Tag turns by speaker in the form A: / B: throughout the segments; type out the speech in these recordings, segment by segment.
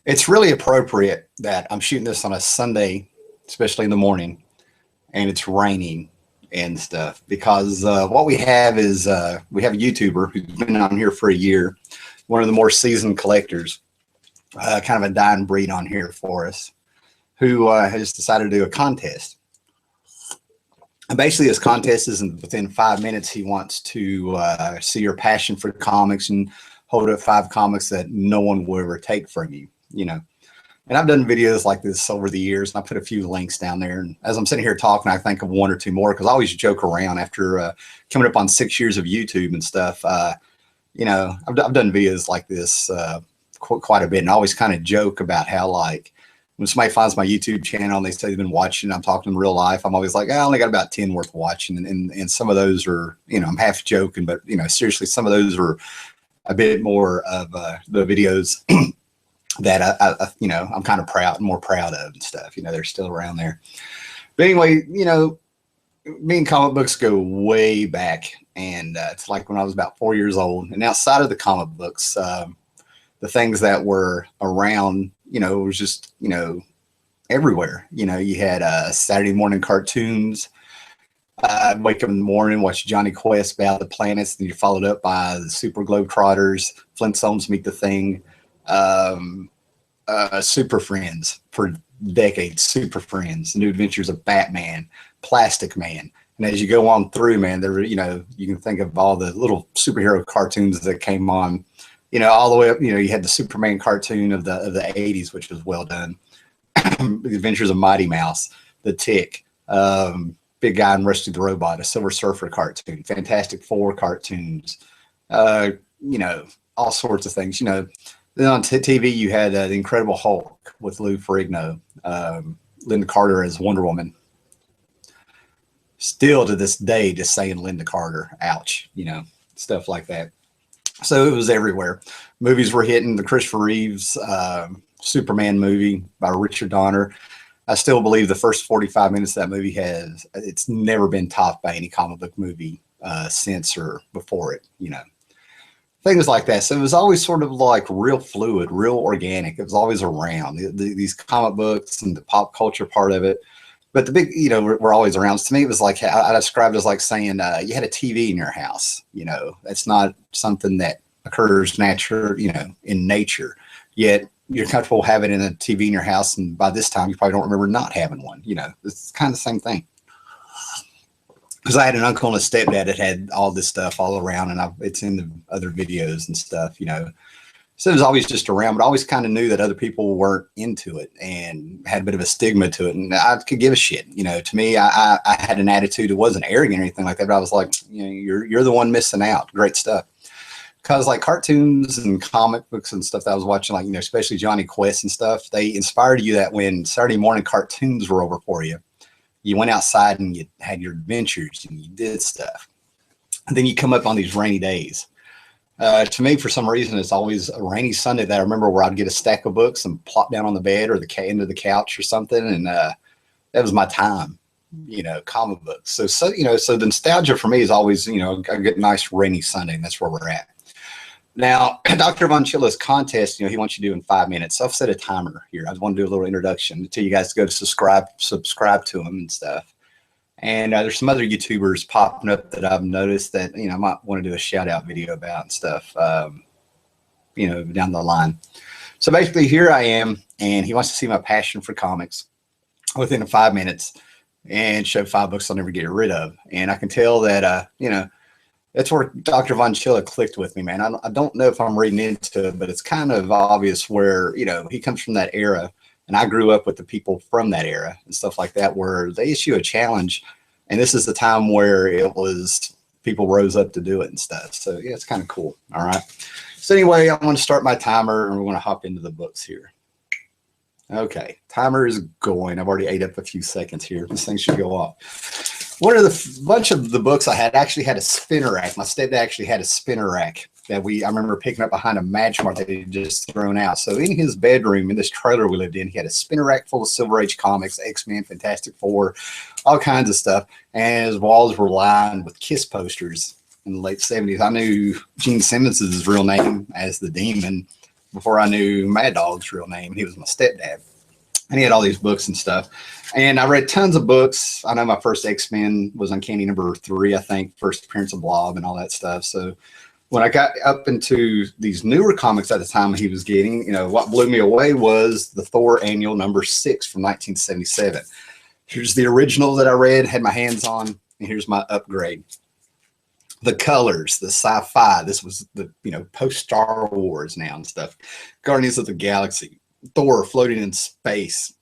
A: It's really appropriate that I'm shooting this on a Sunday, especially in the morning, and it's raining and stuff, because what we have is we have a YouTuber who's been on here for a year, one of the more seasoned collectors, kind of a dying breed on here for us, who has decided to do a contest. And basically, this contest is within 5 minutes. He wants to see your passion for comics and hold up 5 comics that no one will ever take from you, you know. And I've done videos like this over the years, and I put a few links down there. And as I'm sitting here talking, I think of 1 or 2 more, because I always joke around after coming up on 6 years of YouTube and stuff. You know, I've done videos like this quite a bit, and I always kind of joke about how, like, when somebody finds my YouTube channel and they say they've been watching, I'm talking in real life, I'm always like, I only got about 10 worth watching. And some of those are, you know, I'm half joking, but, you know, seriously, some of those are a bit more of the videos that I you know, I'm kind of more proud of and stuff. You know, they're still around there. But anyway, you know, me and comic books go way back, and it's like when I was about 4 years old. And outside of the comic books, the things that were around, you know, it was just, you know, everywhere. You know, you had Saturday morning cartoons. I'd wake up in the morning, watch Johnny Quest, Battle of the Planets, then you're followed up by the Super Globetrotters, Flintstones Meet the Thing, Super Friends for decades, Super Friends, The New Adventures of Batman, Plastic Man. And as you go on through, man, there, you know, you can think of all the little superhero cartoons that came on, you know, all the way up. You know, you had the Superman cartoon of the 80s, which was well done. The Adventures of Mighty Mouse, The Tick, Big Guy and Rusty the Robot, a Silver Surfer cartoon, Fantastic Four cartoons, you know, all sorts of things. You know, then on TV you had the Incredible Hulk with Lou Ferrigno, Linda Carter as Wonder Woman. Still to this day, just saying Linda Carter, ouch, you know, stuff like that. So it was everywhere. Movies were hitting. The Christopher Reeves Superman movie by Richard Donner. I still believe the first 45 minutes of that movie it's never been topped by any comic book movie since or before it, you know. Things like that. So it was always sort of like real fluid, real organic. It was always around these comic books and the pop culture part of it. But the big, you know, we're always around. So to me, it was like, I described it as like saying you had a TV in your house. You know, that's not something that occurs natural, you know, in nature. Yet you're comfortable having a TV in your house, and by this time you probably don't remember not having one. You know, it's kind of the same thing. Because I had an uncle and a stepdad that had all this stuff all around, and it's in the other videos and stuff, you know. So it was always just around, but I always kind of knew that other people weren't into it and had a bit of a stigma to it, and I could give a shit. You know, to me, I had an attitude. It wasn't arrogant or anything like that, but I was like, you know, you're the one missing out. Great stuff. Because like cartoons and comic books and stuff that I was watching, like, you know, especially Johnny Quest and stuff, they inspired you that when Saturday morning cartoons were over for you, you went outside and you had your adventures and you did stuff. And then you come up on these rainy days. To me, for some reason, it's always a rainy Sunday that I remember where I'd get a stack of books and plop down on the bed or the end of the couch or something. And that was my time, you know, comic books. So, you know, so the nostalgia for me is always, you know, a good, nice rainy Sunday, and that's where we're at. Now, DrVonChilla's contest, you know, he wants you to do in 5 minutes. So I've set a timer here. I want to do a little introduction to you guys to go to subscribe to him and stuff. And there's some other YouTubers popping up that I've noticed that, you know, I might want to do a shout out video about and stuff, you know, down the line. So basically here I am, and he wants to see my passion for comics within 5 minutes and show 5 books I'll never get rid of. And I can tell that, you know, that's where DrVonChilla clicked with me, man. I don't know if I'm reading into it, but it's kind of obvious where, you know, he comes from that era, and I grew up with the people from that era and stuff like that, where they issue a challenge, and this is the time where it was people rose up to do it and stuff. So yeah, it's kind of cool. All right. So anyway, I'm going to start my timer, and we're going to hop into the books here. Okay, timer is going. I've already ate up a few seconds here. This thing should go off. One of the bunch of the books I had actually had a spinner rack. My stepdad actually had a spinner rack that I remember picking up behind a Match Mart that he had just thrown out. So in his bedroom, in this trailer we lived in, he had a spinner rack full of Silver Age comics, X-Men, Fantastic Four, all kinds of stuff. And his walls were lined with Kiss posters in the late 70s. I knew Gene Simmons' real name as the Demon. before I knew Mad Dog's real name. He was my stepdad. And he had all these books and stuff. And I read tons of books. I know my first X-Men was Uncanny number 3, I think, first appearance of Blob and all that stuff. So when I got up into these newer comics at the time he was getting, you know, what blew me away was the Thor annual number 6 from 1977. Here's the original that I read, had my hands on, and here's my upgrade. The colors, the sci-fi, this was the, you know, post-Star Wars now and stuff. Guardians of the Galaxy. Thor floating in space,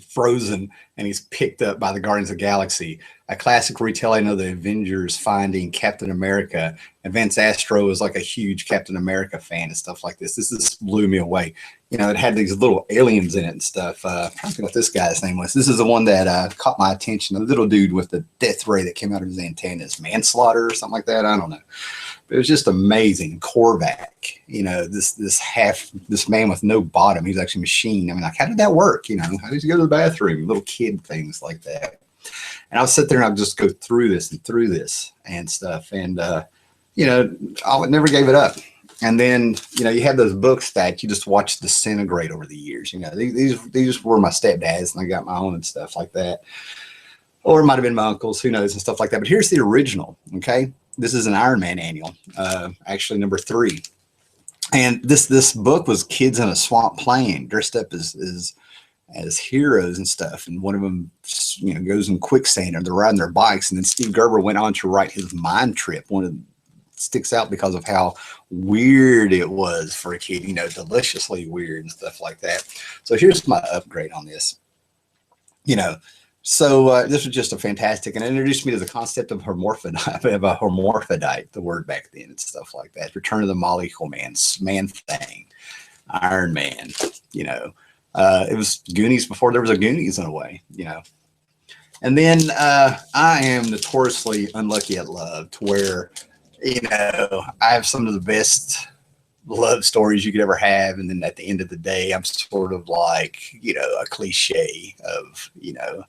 A: frozen, and he's picked up by the Guardians of the Galaxy. A classic retelling of the Avengers finding Captain America. And Vance Astro is like a huge Captain America fan and stuff like this. This blew me away. You know, it had these little aliens in it and stuff. I'm trying to think what this guy's name was. This is the one that caught my attention. The little dude with the death ray that came out of his antennas. Manslaughter or something like that. I don't know. But it was just amazing. Korvac, you know, this man with no bottom. He's actually a machine. I mean, like, how did that work? You know, how did you go to the bathroom? Little kid things like that. And I'll sit there and I'll just go through this and stuff. And, you know, I never gave it up. And then, you know, you have those books that you just watch disintegrate over the years. You know, these were my stepdads, and I got my own and stuff like that. Or it might have been my uncles, who knows, and stuff like that. But here's the original, okay? This is an Iron Man annual, actually number 3. And this book was kids in a swamp playing, dressed up as heroes and stuff. And one of them, you know, goes in quicksand, and they're riding their bikes. And then Steve Gerber went on to write his Mind Trip. One of them sticks out because of how weird it was for a kid, you know, deliciously weird and stuff like that. So here's my upgrade on this, you know. So this was just a fantastic, and it introduced me to the concept of hermaphrodite, the word back then and stuff like that. Return of the Molecule Man, Man-Thing, Iron Man, you know. It was Goonies before there was a Goonies in a way, you know. And then I am notoriously unlucky at love, to where, you know, I have some of the best love stories you could ever have. And then at the end of the day, I'm sort of like, you know, a cliche of, you know,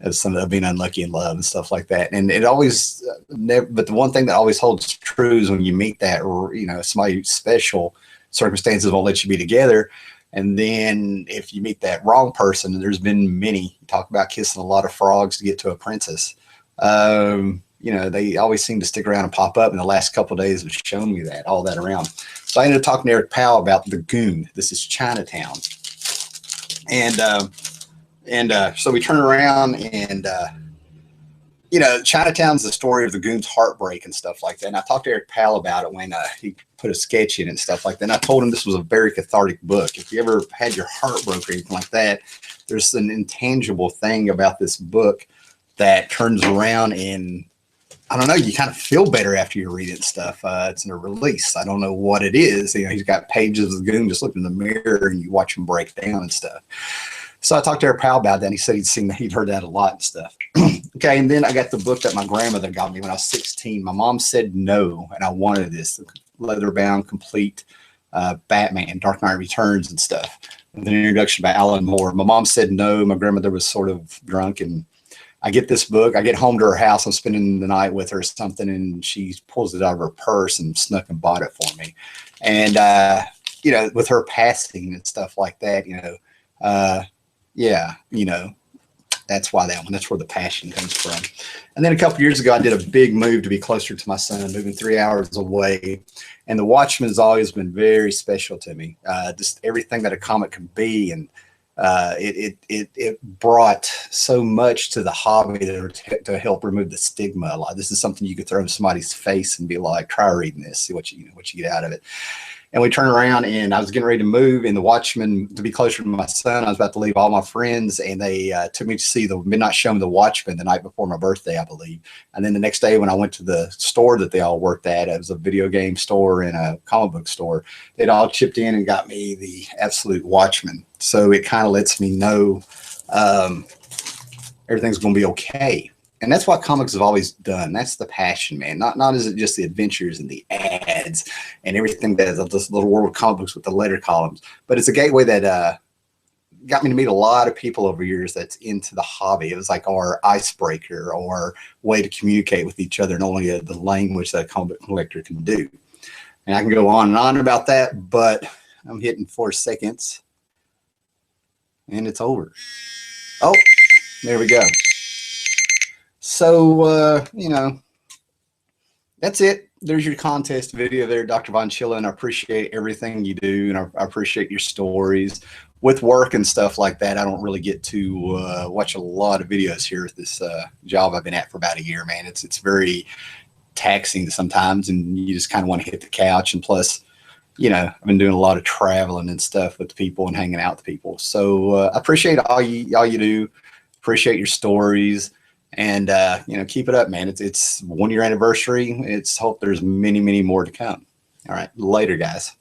A: of some of being unlucky in love and stuff like that. And it always, but the one thing that always holds true is when you meet that, or, you know, somebody special, circumstances won't let you be together. And then if you meet that wrong person, and there's been many, talk about kissing a lot of frogs to get to a princess. You know, they always seem to stick around and pop up. And the last couple of days have shown me that, all that around. So I ended up talking to Eric Powell about The Goon. This is Chinatown. And so we turn around and, you know, Chinatown's the story of the Goon's heartbreak and stuff like that. And I talked to Eric Powell about it when he put a sketch in and stuff like that. And I told him this was a very cathartic book. If you ever had your heart broke or anything like that, there's an intangible thing about this book that turns around and, I don't know, you kind of feel better after you read it and stuff. It's in a release. I don't know what it is. You know, he's got pages of the Goon, just look in the mirror and you watch him break down and stuff. So I talked to Eric Powell about that, and he said he'd heard that a lot and stuff. Okay, and then I got the book that my grandmother got me when I was 16. My mom said no, and I wanted this leather-bound, complete Batman, Dark Knight Returns and stuff, with an introduction by Alan Moore. My mom said no. My grandmother was sort of drunk, and I get this book. I get home to her house. I'm spending the night with her or something, and she pulls it out of her purse and snuck and bought it for me. And, you know, with her passing and stuff like that, you know, yeah, you know, that's why that one, that's where the passion comes from. And then a couple years ago, I did a big move to be closer to my son, moving 3 hours away. And the Watchmen has always been very special to me. Just everything that a comic could be. And it brought so much to the hobby to help remove the stigma a lot. This is something you could throw in somebody's face and be like, try reading this, see what you get out of it. And we turned around, and I was getting ready to move in the Watchmen to be closer to my son. I was about to leave all my friends, and they took me to see the midnight showing of the Watchmen the night before my birthday, I believe. And then the next day when I went to the store that they all worked at, it was a video game store and a comic book store. They'd all chipped in and got me the absolute Watchmen. So it kind of lets me know everything's going to be okay. And that's what comics have always done. That's the passion, man. Not is it just the adventures and the ads and everything that is this little world of comic books with the letter columns, but it's a gateway that got me to meet a lot of people over years that's into the hobby. It was like our icebreaker or way to communicate with each other, and only the language that a comic book collector can do. And I can go on and on about that, but I'm hitting 4 seconds. And it's over. Oh, there we go. So, you know, that's it. There's your contest video there, DrVonChilla, and I appreciate everything you do, and I appreciate your stories. With work and stuff like that, I don't really get to watch a lot of videos here at this job I've been at for about a year, man. It's very taxing sometimes, and you just kind of want to hit the couch. And plus, you know, I've been doing a lot of traveling and stuff with the people and hanging out with people. So I appreciate all you do. Appreciate your stories. And, you know, keep it up, man. It's 1 year anniversary. Hope there's many, many more to come. All right. Later, guys.